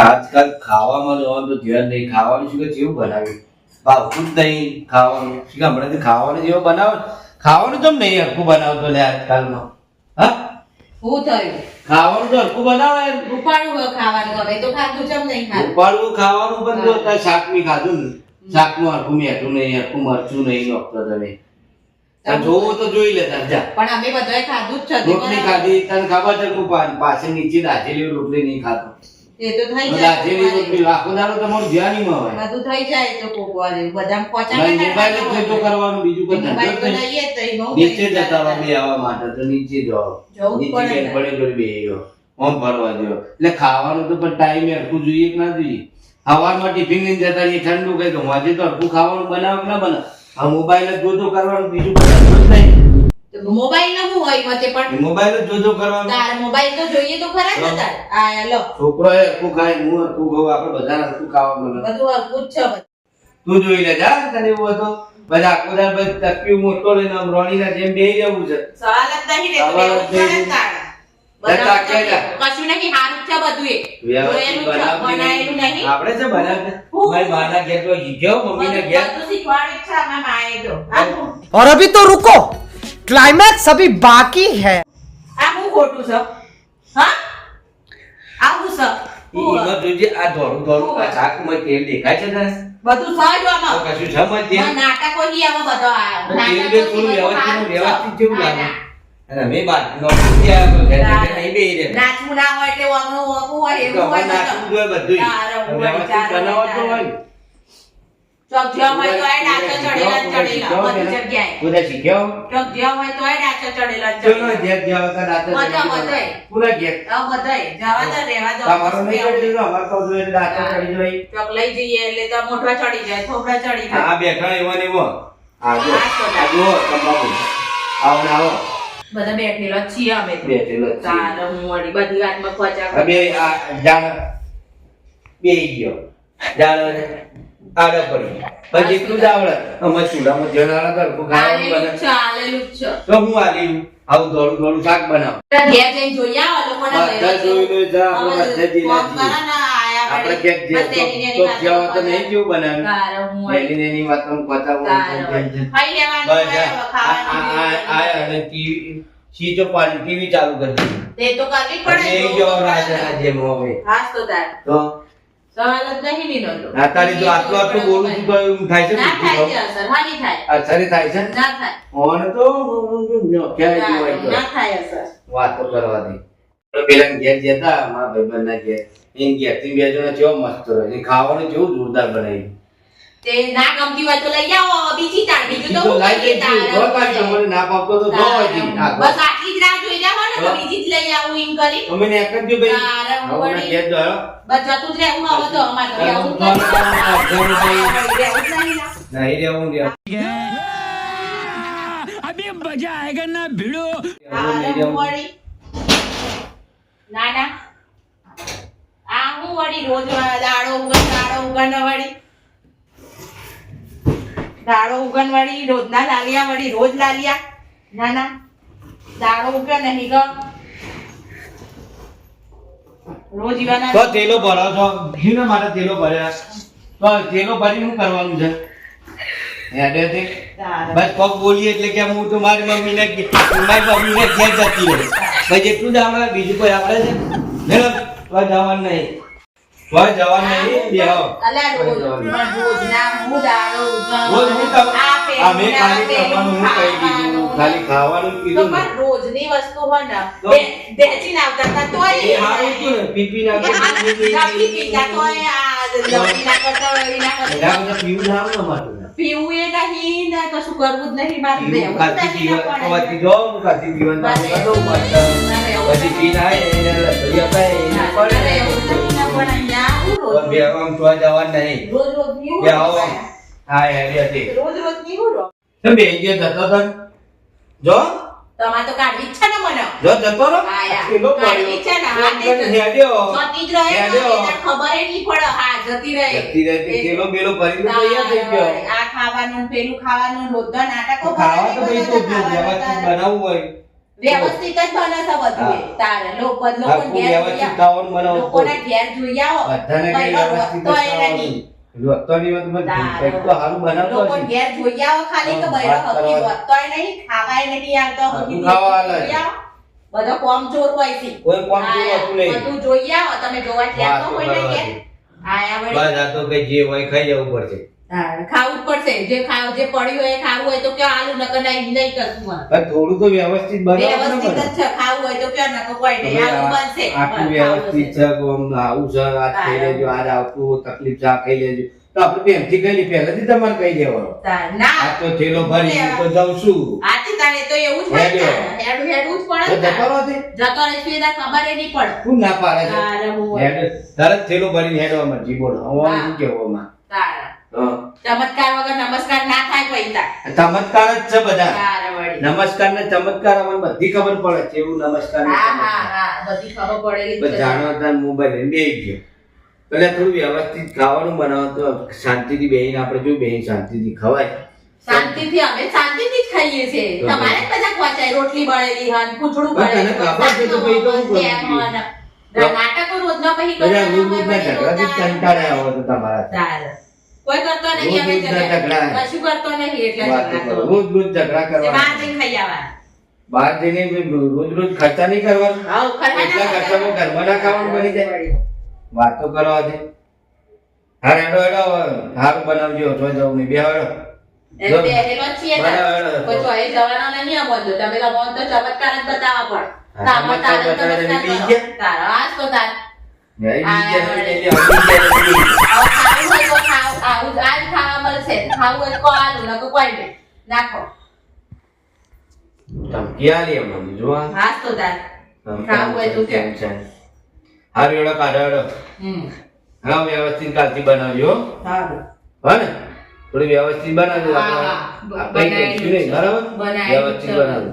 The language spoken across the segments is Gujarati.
આજકાલ ખાવામાં જવાનું તો ધ્યાન નહીં. ખાવાનું શું કે જેવું બનાવ્યું ભાવતું જ નહીં ખાવાનું. શું હમણાંથી ખાવાનું જેવું બનાવો ખાવાનું તો નહીં હરખું બનાવતો લે આજકાલમાં. હા હું થયું ખાવાનું તો હરખું બનાવે. ઉપાડું ખાવાનું હવે તો ખાધું ચમ નહીં ખાધું. ઉપાડવું ખાવાનું પણ જો તાર શાક ની ખાધું ને શાકનું હરખું મેઠું નહીં હરખું મરચું નહીં નોખતો તમે. જોવું તો જોઈ લે તાર જા. પણ અમે બધાએ ખાધું જ છે રોટલી ખાધી તને ખબર છે કે પાસે નીચે દાજેલી રોટલી નહીં ખાતો. એ તો થઈ જાય દાજેલી રોટલી આખો દાડો તમારું ધ્યાન નહીં હોય. બધું થઈ જાય તો કોક વાર બધા પહોંચા મોબાઈલ જ જોતો કરવાનું બીજું કોઈ ધંધો જ નહીં. લઈએ તો એનો નીચે જતા રહો બે આવવા માટે તો નીચે જાઓ. નીચે બેન પડે જોડે બેહી ગયો ઓમ ફરવા દો. એટલે ખાવાનું તો પણ ટાઈમે હરખું જોઈએ કે ના જોઈએ. સવારમાં ટિફિન લઈને જતા રહીએ ઠંડુ કઈ તો આજે તો હરખું ખાવાનું બનાવ કે ના બનાવ. આ મોબાઈલ જ જોતો કરવાનું બીજું કોઈ જ નહીં. મોબાઈલ ન હું હોય મતે પણ મોબાઈલ જ જોતો કરવાનું. તાર મોબાઈલ તો જોઈએ તો ખરા જ તાર. આ લો છોકરો એ હરખું ખાય હું હરખું ખાઉં આપણે બધા હરખું ખાવાનું મળે. બધું હરખું જ છે. તું જોઈ લે જા તને એવું હતો બધા આખો દાડ બસ તકીઓ મોટો લઈને આમ રોણીના જેમ બેહી રહેવું છે. સવાલ જ નહીં રે તો એવું કરે તાર. કશું નહીં હારું છે બધું એ જોયેલું છે બનાવેલું નહીં. આપણે છે બનાવતા મારી માના ઘેર તો શીખ્યો મમ્મીના ઘેર બધું શીખવાડ્યું છે મારા માએ તો. और अभी तो रुको क्लाइमैक्स अभी बाकी है. આ હું ખોટું છે હા આવું છે ઈમાં જોજે આ ધોળું ધોળું આ શાકમાં તેલ દેખાય છે ને બધું સહજ આમાં તો કશું છે માં તેલ નાટકો ની આમાં બધો આ તેલ બે થોડું વ્યવસ્થિત જેવું લાગે. અને મે બાદ નો ત્યાં ઘરે નહીં બેહી રહે. નાચવું ના હોય એટલે વાંગણું વાંગવું હોય એવું હોય નાચવું જોઈએ બધું વ્યવસ્થિત બનાવતો હોય ને. ચોક જ્યાં હોય તો એ ડાચો ચડેલા બધી જગ્યાએ પૂરા શીખ્યો ચોક જ્યાં હોય તો એ ડાચો ચડેલા ચલો ઘેર જાવ તો દાતા બધાય પૂરા ઘેર બધાય જવા દે રહેવા દો તમારો નહીં ચડી ગયો અમાર તો જોઈએ દાતા ચડી જાય. ચોક લઈ જઈએ એટલે તો મોઢા ચડી જાય થોડા ચડી જાય. આ બેઠા એવા ને એવો આ જો તંબાકુ આવો ને આવો બધા બેઠેલા જ છીએ અમે તો. બેઠેલો જ છીએ. તારે હું વળી બધી વાતમાં ખોચા બે આ જાણ બેહી ગયો જાણ આડો પડી પછી એટલું જ આવડે અમાર ચૂલામાં જણાળા કર ખાવાનું બને ચાલેલું જ છે. તો હું આલી આવું થોડું થોડું શાક બનાવ ઘેર જઈને જોઈ આવો લોકોના બધા જોઈ લો જા આપણે બધે આપણે ક્યાંક જે તો જાવ તો નહીં કેવું બનાવ્યું પહેલી નેની વાત હું બતાવું આ અને ટીવી સીધો પાડી ટીવી ચાલુ કરી દીધી તે તો કરવી પડે એ જો રાજા જેમ હવે હાસ તો તાર તો સવાલ જ નહીં લીધો આ તારી જો આટલું આટલું બોલું છું તો એમ થાય છે ના થાય છે અસર હાની થાય અસર થાય છે ના થાય ઓને તો ક્યારે જોવાય તો ના થાય અસર વાતો કરવા દે. પેલા ઘેર જતા મારા ભાઈબંધના ઘેર એમ ઘેર થી બે જણા કેવો મસ્ત રહે ખાવાનું કેવું જોરદાર બનાવી તે ના ગમતી હોય તો લઈ આવો બીજી તાર બીજું તો હું લાઈ કહીએ દે જો કાઈ તમને ના પાપતો તો જો હતી બસ આટલી જ રાહ જોઈ જાવ ને તો બીજી જ લઈ આવું એમ કરી અમે ને એક જ જો ભાઈ હવે ઘેર જો બસ જતું જ રહેવું હવે તો અમાર તો રહેવું જ નહીં રહેવું રે अभी मजा आएगा ना भिड़ो. ના ના આ હું વળી રોજ દાડો ઉગન વળી દાડો ઉગન વળી રોજ ના લાલિયા વળી રોજ લાલિયા ના ના દાડો ઉગે નહીં ગો રોજ ઈવાના તો તેલો ભરો છો ઘીના માટે તેલો ભર્યા તો તેલો ભરી શું કરવાનું છે હેડે તે બસ પગ બોલીએ એટલે કે હું તો મારી મમ્મીને ઘેર જતી રહે ભાઈ જેટલું જ આવડે બીજું કોઈ આવડે છે ને તો જવાનું નહીં તો જવાનું નહીં બેહો અલા રોજ ના હું દાડો રોજ હું ઉગન અમે ખાલી કરવાનું હું કહી દીધું ખાલી ખાવાનું તો કીધું પણ રોજની વસ્તુ હોય ને બેચી ના આવતા તોય એ હારું હતું ને પીપી ના નથી પીતા તોય આ લવડી ના કરતા હોય ના કરતા બધા પીવું ના આવે અમારું પીવું એ નહીં ને કશું કરવું જ નહીં મારે પીવું કાચી પીવા પછી જો કાચી પીવાનું ચાલુ કરતો પછી પી ના એને લઈ આપે એને પણ બે આમ તો જવાનું નહીં રોજ રોજ નહીં બે આવો હા હેડી હતી રોજ રોજ નહીં હો તો બે જે જતો તો જો તમાર તો કાઢવી જ છે ને મને જો જતો રો કિલો કાઢવી છે ને હાથે હેડ્યો જતી જ રહે ને ખબર એ નહીં પડે હા જતી રહે જતી રહે કિલો બેલો ભરી તો તૈયાર થઈ ગયો આ ખાવાનું પેલું ખાવાનું રોજ નાટકો ખાવા તો ભાઈ તો જો વ્યવસ્થિત બનાવવું હોય વ્યવસ્થિત જ બને છે બધું એ. તારે લોકોને આખું ઘેર વ્યવસ્થિત જોઈ આવો. ખાવાનું બનાવો. લોકોના ઘેર જોઈ આવો બધાને કઈ કઈ વ્યવસ્થિત જ તો એ ખાવાનું. નહીં. રોટવાની વાત મત કર. કંઈક તો સારું બનાવતો લોકોને હશે. ઘેર જોઈ આવો ખાલી કે વાત બૈરો હકી કરવા. હોતોય નહીં, ખાવાય નહીં આવતો બધું હકી ખાવા આલે જોઈ છે. આવો. બધો કોમ ચોર હોય છે. કોઈ કોમ જેવું હતું નહીં. બધું જોઈ આવો તમે જોવા ગયા વાતો તો કોઈને કરવા ઘેર. દે. આયા વળી. બસ આ તો કઈ જે હોય ખાઈ જવું પડશે. હા, ખાવું જ પડશે જે પડ્યું હોય એ ખાવું હોય તો કયો આલુ નકર નહીં કશું હોય. પણ થોડું તો વ્યવસ્થિત બનાવવું વ્યવસ્થિત પડે. જ છે ખાવું હોય તો કયો નકર કોઈ નહીં આલુ બનશે આટલું બસ, વ્યવસ્થિત ખાવું છે કે આમ આવું છે આજ ખાઈ લેજો આજ આવતું તકલીફ છે આ ખાઈ લેજો તો આપણે પ્રેમથી ખાઈ લઈએ પહેલાથી તમારે કહી દેવાનું ના આ તો થેલો ભરી હું તો જાઉં છું આથી તારે તો એવું જ હોય હેડો. તારે. હેડું જ તો પડે ને જતો તારે. નથી જતો રહે છે તારે ખબર ય નહીં પડે કોણ ના પાડે છે તારે હું હોય. હેડ તરત થેલો ભરીને હેડવા મરજી બોલો હવે હા. શું કેવું આમાં? તારે હા. ચમત્કાર વગર નમસ્કાર ના થાય પૈસા ચમત્કાર જ છે બધા તારે વળી નમસ્કાર ને ચમત્કાર અમને બધી ખબર પડે છે એવું નમસ્કાર ને હા ચમત્કાર. હા હા બધી ખબર પડેલી જ બસ છે. જાણો તાર મોબાઈલ લઈને બેસી ગયો એટલે થોડું વ્યવસ્થિત ખાવાનું બનાવો તો શાંતિથી બેહીને આપણે જો બેહીને શાંતિથી ખવાય શાંતિથી અમે શાંતિથી જ ખાઈએ છીએ તો તમારે જ બધા ખવાચાય રોટલી બળેલી હન પૂછડું બસ તને ખબર છે તો પછી તો શું શાક કરવું? હન. નાટકો રોજના પછી બધા કરવાના રોજ હોય, રોજના પછી ઝઘડાથી રોજના- કંટાળ્યા હોય તો તમારા ચાલે. કોઈ કરતો નહીં અમે રોજ રોજના ઝઘડા. ઝઘડા. કશું કરતો નહીં એટલે વાતો ઝઘડા કરો. કરો. રોજ રોજ ઝઘડા તે બહાર કરવા જઈને ખાઈ આવવાના. બહાર જઈને રોજ રોજ ખર્ચા નહીં કરવાના હાઉ, ખરવાના એટલા ખર્ચા. ખર્ચામાં ઘરમાં ના ખાવાનું બની જાય વાતો કરવા દે હા હેડો હેડો સારું બનાવજો જો જવું નહીં બે હેડો એટલે બેહેલો જ છીએ તાર. બરાબર. કોઈ ચોઈ જવાના નહીં આ બધું. તમે લોકો તો ચમત્કાર જ બતાવવા પડે. તારમાં તારે ચમત્કાર બતાવીને ચમત્કાર બીજી કરો. ગયા? તારો આજ તો તાર. નહીં, આ બીજા વળે. નહીં, બીજા નહીં. આવું ખાવું હોય તો ખાવ. આવું જ આજ ખાવા મળશે. ખાવું હોય તો આલુ નકર કોઈ નહીં. નાખો. ધમકી આલી અમને જો આ. હાસ તો તાર. ખાવું હોય તો કે. હારું હેડો કાઢો હેડો હા વ્યવસ્થિત કાલથી બનાવજો હો. સારું. હા ને થોડી વ્યવસ્થિત બનાવજો હા, હા. આપણે કઈ કહીશું નહીં બરાબર બનાવી વ્યવસ્થિત છે. બનાવજો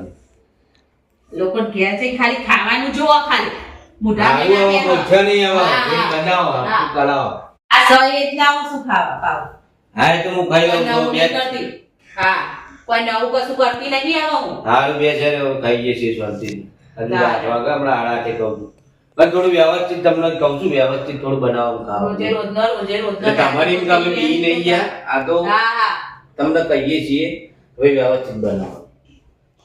લોકો ઘેર જઈને ખાલી ખાવાનું જોવો ખાલી. મોઢામાં આવું ના હવે બેહો. પૂછ્યો નહીં હવે હા, ઘરે હા. બનાવો હા. આખું કલાવો આ સહી જ ના હું શું ખાવા પાવું. હા એ તો હું ખાઈ કોઈ લઉં છું નવું બે નહીં કરતી. હા કોઈ નવું કશું કરતી નહીં હવે હું. હારું બે છે ને હવે ખાઈએ છીએ શાંતિથી હજી ના. 8 વાગે હમણાં આડાથી કહું છું પણ થોડું વ્યવસ્થિત તમને કહું છું વ્યવસ્થિત થોડું બનાવવાનું રોજે ખાવાનું રોજનો એટલે તમારી ઇન્કમ બી નહીં ગયા આ તો હા હા તમને કહીએ છીએ હવે વ્યવસ્થિત બનાવો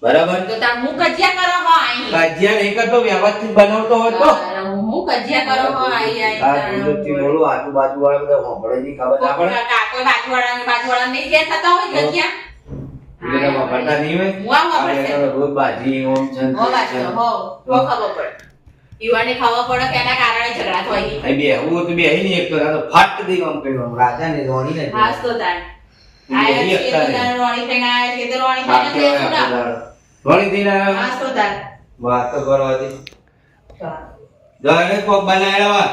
બરાબર તો તાર હું કજિયા કરો હો આઈ કાજિયા નહીં કરતો વ્યવસ્થિત બનાવતો હોય તો હું કજિયા કરો હો આઈ આ દૂધથી બોલું આજુબાજુ વાળા બધા હોંભળે ની ખબર ના પડે કાકો બાજુવાળા નહીં ગયા થતા હોય કજિયા એટલે વાપરતા નહીં હોય હું આ વાપરશે. આપણે રોજ ભાજી ઓમ છન હો બાજુ હો હો ખબર પડે યુવાને ખબર પડે કે એના કારણે ઝઘડા થાય છે. અહીં બેહવું તો બેહી નહીં એકતો આ તો ફાટ દઈ આમ કહ્યું રાજા ને રોણી ને હાસ તો તાર આયા છીએ તો તાર રોણી થઈને આયા છીએ તો રોણી થઈને બેસું ના. રોણી થઈને આવ્યો હાસ તો તાર વાતો કરવા દે જાણે કોક બનાવ્યા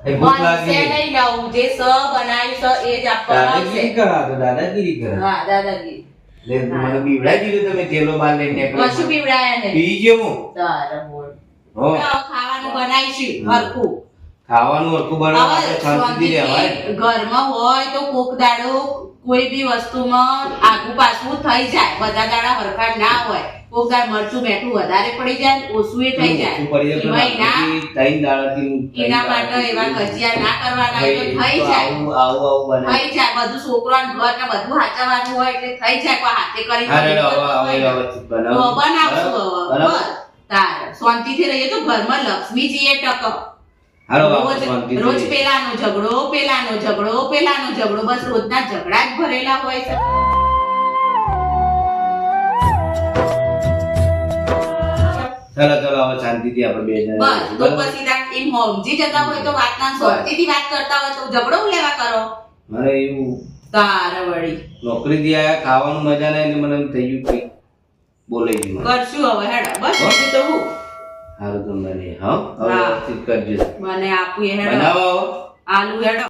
એ ભૂખ બનશે લાગી નહીં નવું. જે સ બનાવ્યું છે એ જ આપવામાં આવશે. દાદાગીરી કરા તો દાદાગીરી કરા હા દાદાગીરી લે મને બીવડાઈ દીધું તમે તેલો બાર લઈને નીકળો કશું પીવડાયા નહીં. પી ગયો હું તારે બોલ. હો ખાવાનું બનાવીશું હરખું. ખાવાનું હરખું બનાવવા હવે માટે શાંતિથી રહેવાય શાંતિથી ઘરમાં હોય તો કોક દાડો કોઈ બી વસ્તુમાં આગુ પાછું થઈ જાય. બધા દાડા હરખા ના હોય. કોક દાડ મરચું મેઠું વધારે પડી જાય ઓછું એ થઈ જાય. ઓછું પડી જાય એમાંય ના પણ ત્રણ દાડાથી એના માટે એવા ગજિયા ના કરવાના હોય તો થઈ જાય. આવું બનાવી થઈ જાય બધું છોકરાને ઘર ને બધું હાચવવાનું હોય એટલે થઈ જાય. કોઈ હાથે કરી હા રે હવે વ્યવસ્થિત તો બનાવો બનાવશું હવે. બરાબર બસ. તારે શાંતિથી રહીએ તો ઘરમાં લક્ષ્મીજી એ ટક. હાલો રોજ બાપા શાંતિથી રોજ પેલાનો ઝઘડો બસ રોજના ઝઘડા જ ભરેલા હોય છે. ચલો ચલો હવે શાંતિથી આપણે બે જણા બસ તો બરાબર? પછી તાર એમ સમજી જતા હોય તો વાતના શાંતિથી વાત કરતા હોય તો ઝઘડો લેવા કરો. મારે એવું તારે વળી નોકરી થી આયા ખાવાનું મજા નહીં એટલે મને એમ થઈ ગયું કઈ બોલાઈ ગયું મને. કરશું હવે હેડો બસ બીજું તો હું સારું તમને નહીં હા હવે હા. વ્યવસ્થિત કરજો મને આપું એ હેડો બનાવો આલુ હેડો